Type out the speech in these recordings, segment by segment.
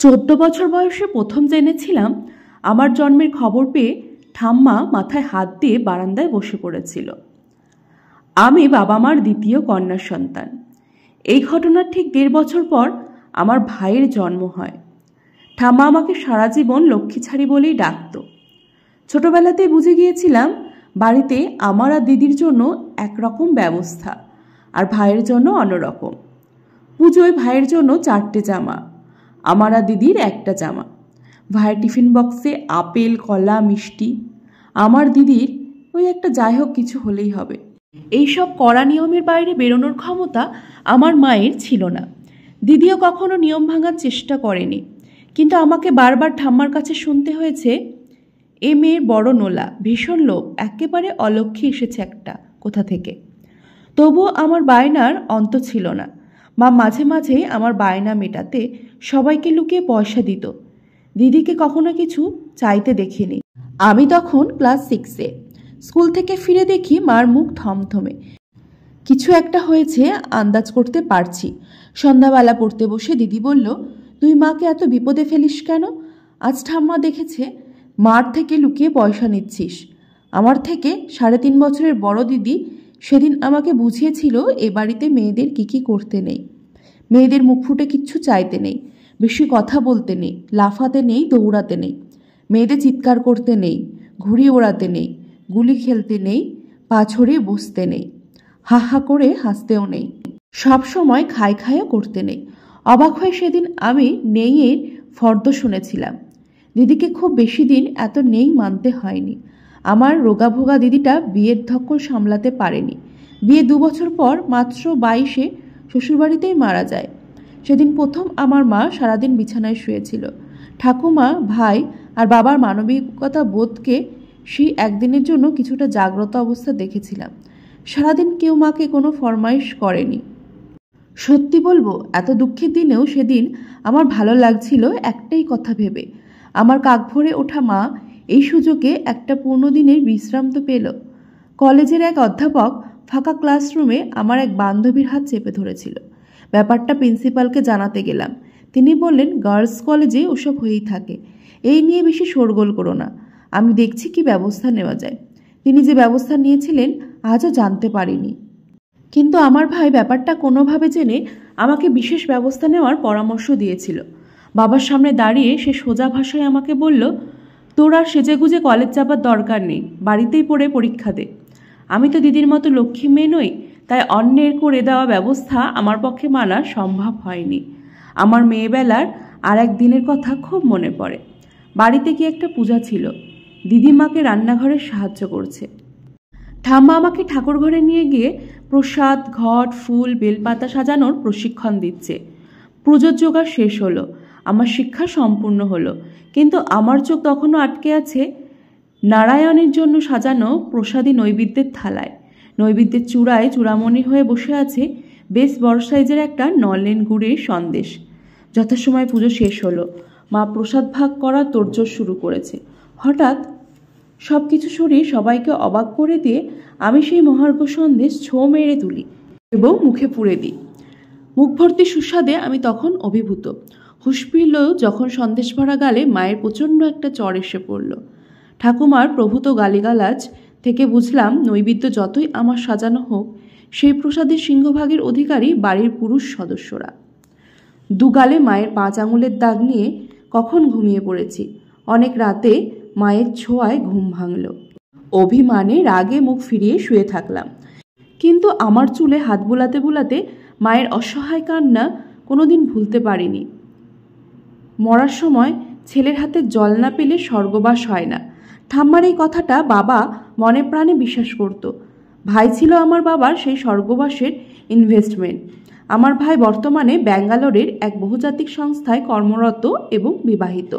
14 বছর বয়সে প্রথম জেনেছিলাম আমার জন্মের খবর পেয়ে ঠাম্মা মাথায় হাত দিয়ে বারান্দায় বসে পড়েছিল। আমি বাবা মার দ্বিতীয় কন্যা সন্তান। এই ঘটনার ঠিক 1.5 বছর পর আমার ভাইয়ের জন্ম হয়। ঠাম্মা আমাকে সারা জীবন লক্ষ্মীছাড়ি বলেই ডাকত। ছোটবেলাতেই বুঝে গিয়েছিলাম বাড়িতে আমার আর দিদির জন্য একরকম ব্যবস্থা আর ভাইয়ের জন্য অন্যরকম। পুজোয় ভাইয়ের জন্য 4টে জামা, আমার আর দিদির একটা জামা। ভাইয়ের টিফিন বক্সে আপেল, কলা, মিষ্টি। আমার দিদির ওই একটা যাই হোক কিছু হলেই হবে। এইসব কড়া নিয়মের বাইরে বেরোনোর ক্ষমতা আমার মায়ের ছিল না। দিদিও কখনো নিয়ম ভাঙার চেষ্টা করেনি, কিন্তু আমাকে বারবার ঠাম্মার কাছে শুনতে হয়েছে, এ মেয়ের বড় নোলা, ভীষণ লোভ, একেবারে অলক্ষ্মী এসেছে একটা কোথা থেকে। তবুও আমার বায়নার অন্ত ছিল না। মা মাঝে মাঝে আমার বায়না মেটাতে সবাইকে লুকিয়ে পয়সা দিত। দিদিকে কখনো কিছু চাইতে দেখিনি। আমি তখন ক্লাস 6-এ। স্কুল থেকে ফিরে দেখি মার মুখ থমথমে। কিছু একটা হয়েছে আন্দাজ করতে পারছি। সন্ধ্যাবেলা পড়তে বসে দিদি বলল, তুই মাকে এত বিপদে ফেলিস কেন? আজ ঠাম্মা দেখেছে মার থেকে লুকিয়ে পয়সা নিচ্ছিস। আমার থেকে 3.5 বছরের বড় দিদি সেদিন আমাকে বুঝিয়েছিল এ বাড়িতে মেয়েদের কি করতে নেই। মেয়েদের মুখ ফুটে কিচ্ছু চাইতে নেই, বেশি কথা বলতে নেই, লাফাতে নেই, দৌড়াতে নেই, মেয়েদের চিৎকার করতে নেই, ঘুড়ি ওড়াতে নেই, গুলি খেলতে নেই, পা ছড়িয়ে বসতে নেই, হা হা করে হাসতেও নেই, সব সময় খায়ও করতে নেই। অবাক হয়ে সেদিন আমি নেইয়ের ফর্দ শুনেছিলাম। দিদিকে খুব বেশি দিন এত নেই মানতে হয়নি। আমার রোগাভোগা দিদিটা বিয়ের ধকল সামলাতে পারেনি। বিয়ে 2 বছর পর মাত্র 22-এ শ্বশুরবাড়িতেই মারা যায়। সেদিন প্রথম আমার মা সারাদিন বিছানায় শুয়েছিল। ঠাকুমা, ভাই আর বাবার মানবিকতা বোধকে সেই একদিনের জন্য কিছুটা জাগ্রত অবস্থা দেখেছিলাম। সারাদিন কেউ মাকে কোনো ফরমাইশ করেনি। সত্যি বলবো, এত দুঃখের দিনেও সেদিন আমার ভালো লাগছিল একটাই কথা ভেবে, আমার কাক ভরে ওঠা মা এই সুযোগে একটা পূর্ণ দিনের বিশ্রাম তো পেল। কলেজের এক অধ্যাপক ফাঁকা ক্লাসরুমে আমার এক বান্ধবীর হাত চেপে ধরেছিল। ব্যাপারটা প্রিন্সিপালকে জানাতে গেলাম। তিনি বললেন, গার্লস কলেজে ওসব হয়েই থাকে, এই নিয়ে বেশি শোরগোল করো না, আমি দেখছি কি ব্যবস্থা নেওয়া যায়। তিনি যে ব্যবস্থা নিয়েছিলেন আজও জানতে পারিনি। কিন্তু আমার ভাই ব্যাপারটা কোনোভাবে জেনে আমাকে বিশেষ ব্যবস্থা নেওয়ার পরামর্শ দিয়েছিল। বাবার সামনে দাঁড়িয়ে সে সোজা ভাষায় আমাকে বলল, তোর আর সেজেগুজে কলেজ যাবার দরকার নেই, বাড়িতেই পড়ে পরীক্ষা দে। আমি তো দিদির মতো লক্ষ্মী মেয়ে নই, তাই অন্যের করে দেওয়া ব্যবস্থা আমার পক্ষে মানা সম্ভব হয়নি। আমার মেয়েবেলার আর এক দিনের কথা খুব মনে পড়ে। বাড়িতে কি একটা পূজা ছিল, দিদিমাকে রান্নাঘরে সাহায্য করছে। ঠাম্মা আমাকে ঠাকুর ঘরে নিয়ে গিয়ে প্রসাদ, ঘট, ফুল, বেলপাতা সাজানোর প্রশিক্ষণ দিচ্ছে। পুজোর জোগাড় শেষ হলো, আমার শিক্ষা সম্পূর্ণ হলো, কিন্তু আমার চোখ তখনও আটকে আছে নারায়ণের জন্য সাজানো প্রসাদী নৈবেদ্যের থালায়। নৈবেদ্যের চূড়ায় চূড়ামণি হয়ে বসে আছে বেশ বড় সাইজের একটা নলেন গুড়ের সন্দেশ। যথাসময় পুজো শেষ হলো, মা প্রসাদ ভাগ করার তোড়জোড় শুরু করেছে। হঠাৎ সব কিছু সরিয়ে সবাইকে অবাক করে দিয়ে আমি সেই মহার্ঘ সন্দেশ ছো মেরে তুলি এবং মুখে পুরে দিই। মুখ ভর্তি সুস্বাদে আমি তখন অভিভূত। হুঁশ ফিরল যখন সন্দেশ ভরা গালে মায়ের প্রচণ্ড একটা চড় এসে পড়ল। ঠাকুমার প্রভূত গালিগালাজ থেকে বুঝলাম নৈবেদ্য যতই আমার সাজানো হোক, সেই প্রসাদের সিংহভাগের অধিকারী বাড়ির পুরুষ সদস্যরা। দুগালে মায়ের 5 আঙুলের দাগ নিয়ে কখন ঘুমিয়ে পড়েছি। অনেক রাতে মায়ের ছোঁয়ায় ঘুম ভাঙল। অভিমানে রাগে মুখ ফিরিয়ে শুয়ে থাকলাম, কিন্তু আমার চুলে হাত বুলাতে বুলাতে মায়ের অসহায় কান্না কোনোদিন ভুলতে পারিনি। মরার সময় ছেলের হাতে জল না পেলে স্বর্গবাস হয় না, ঠাম্মার এই কথাটা বাবা মনে প্রাণে বিশ্বাস করত। ভাই ছিল আমার বাবার সেই স্বর্গবাসের ইনভেস্টমেন্ট। আমার ভাই বর্তমানে ব্যাঙ্গালোরের এক বহুজাতিক সংস্থায় কর্মরত এবং বিবাহিত,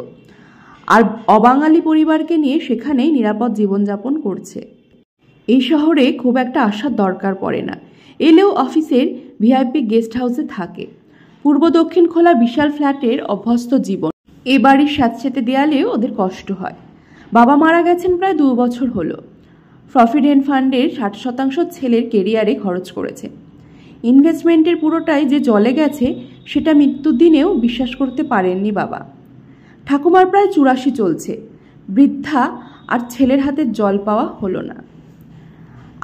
আর অবাঙালি পরিবারকে নিয়ে সেখানেই নিরাপদ জীবনযাপন করছে। এই শহরে খুব একটা আসার দরকার পড়ে না, এলেও অফিসের ভিআইপি গেস্ট হাউসে থাকে। পূর্ব দক্ষিণ খোলা বিশাল ফ্ল্যাটের অভ্যস্ত জীবন। এ বাড়ির স্যাঁতস্যাঁতে দেয়ালেও ওদের কষ্ট হয়। বাবা মারা গেছেন প্রায় 2 বছর হলো। প্রভিডেন্ট ফান্ডের 60% ছেলের কেরিয়ারে খরচ করেছে। ইনভেস্টমেন্টের পুরোটাই যে জলে গেছে সেটা মৃত্যুর দিনেও বিশ্বাস করতে পারেননি বাবা। ঠাকুমার প্রায় 84 চলছে, বৃদ্ধা, আর ছেলের হাতে জল পাওয়া হলো না।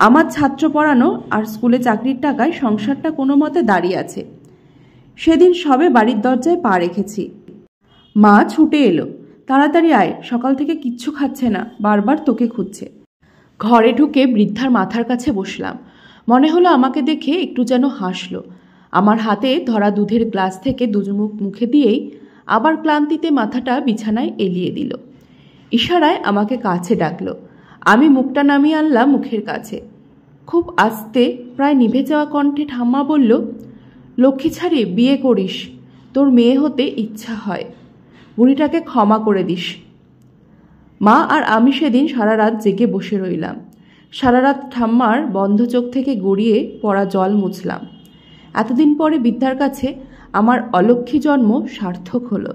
আমার ছাত্র পড়ানো আর স্কুলে চাকরির টাকায় সংসারটা কোনো মতে দাঁড়িয়ে আছে। সেদিন সবে বাড়ির দরজায় পা রেখেছি, মা ছুটে এলো, তাড়াতাড়ি আয়, সকাল থেকে কিচ্ছু খাচ্ছে না, বারবার তোকে খুঁজছে। ঘরে ঢুকে বৃদ্ধার মাথার কাছে বসলাম। মনে হলো আমাকে দেখে একটু যেন হাসলো। আমার হাতে ধরা দুধের গ্লাস থেকে দুজমুখ মুখে দিয়েই আবার ক্লান্তিতে মাথাটা বিছানায় এলিয়ে দিল। ইশারায় আমাকে কাছে ডাকলো। আমি মুখটা নামিয়ে আনলাম মুখের কাছে। খুব আস্তে, প্রায় নিভে যাওয়া কণ্ঠে ঠাম্মা বলল, লক্ষ্মী ছাড়ি, বিয়ে করিস, তোর মেয়ে হতে ইচ্ছা হয়, বুড়িটাকে ক্ষমা করে দিস। মা আর আমি সেদিন সারা রাত জেগে বসে রইলাম। সারা রাত ঠাম্মার বন্ধ চোখ থেকে গড়িয়ে পড়া জল মুছলাম। এতদিন পরে বৃদ্ধার কাছে আমার অলক্ষ্মী জন্ম সার্থক হলো।